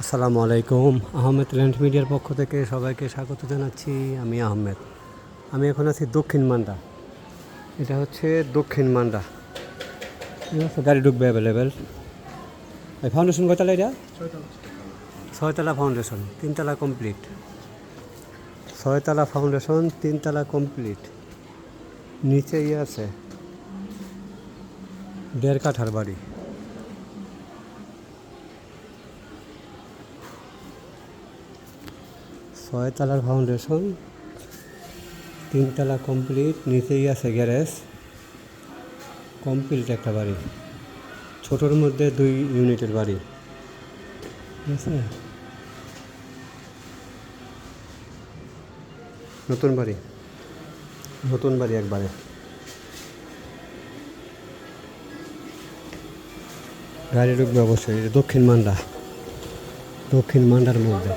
আসসালামু আলাইকুম। আহমেদ ল্যান্ড মিডিয়ার পক্ষ থেকে সবাইকে স্বাগত জানাচ্ছি। আমি আহমেদ। আমি এখন আছি দক্ষিণ মান্ডা। এটা হচ্ছে দক্ষিণ মান্ডা। ঠিক আছে, গাড়ি ঢুকবে অ্যাভেলেবেল। এই ফাউন্ডেশন কয়তলা এটা? ছয়তলা ফাউন্ডেশন, তিনতলা কমপ্লিট। ছয়তলা ফাউন্ডেশন, তিনতলা কমপ্লিট। নিচেই আছে 1.5 কাঠার বাড়ি। ছয়তলার ফাউন্ডেশন, তিনতলা কমপ্লিট, নিচেই আছে গ্যারেজ। কমপ্লিট একটা বাড়ি, ছোটোর মধ্যে 2 ইউনিটের বাড়ি। ঠিক আছে, নতুন বাড়ি, নতুন বাড়ি একবারে। গাড়ি ঢুকবে অবশ্যই। এটা দক্ষিণ মান্ডা, দক্ষিণ মান্ডার মধ্যে।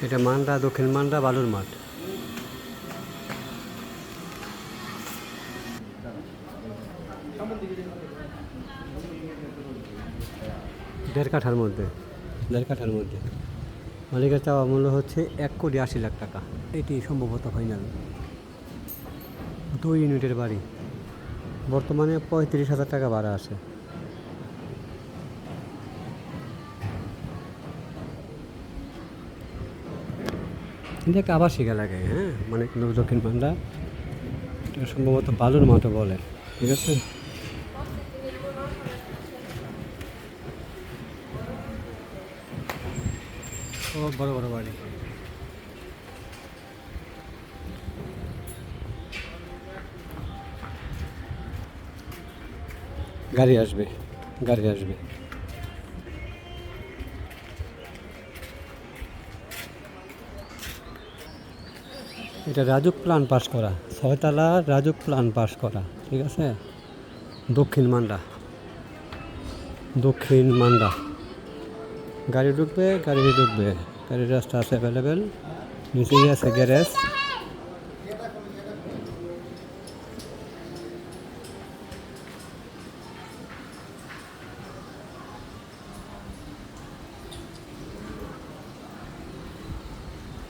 এটা মান্ডা, দক্ষিণ মান্ডা, বালুর মাঠ। দেড় কাঠার মধ্যে, 1.5 কাঠার মধ্যে। মালিকের চাওয়া মূল্য হচ্ছে 1,80,00,000 টাকা। এটি সম্ভবত ফাইনাল। 2 ইউনিটের বাড়ি, বর্তমানে 35,000 টাকা ভাড়া আছে। এটা একটা আবাসিক এলাকায়, হ্যাঁ, মানে দক্ষিণ মান্ডা। এটা সম্ভবত বালুর মাঠও বলে। ঠিক আছে, সব বড় বড় বাড়ি। গাড়ি আসবে, গাড়ি আসবে। এটা রাজুক প্ল্যান পাস করা, 6তলা রাজুক প্ল্যান পাস করা। ঠিক আছে, দক্ষিণ মান্ডা, দক্ষিণ মান্ডা। গাড়ি ঢুকবে, গাড়ি ঢুকবে, গাড়ির রাস্তা আছে অ্যাভেলেবেল। নিচেই আছে গ্যারেজ।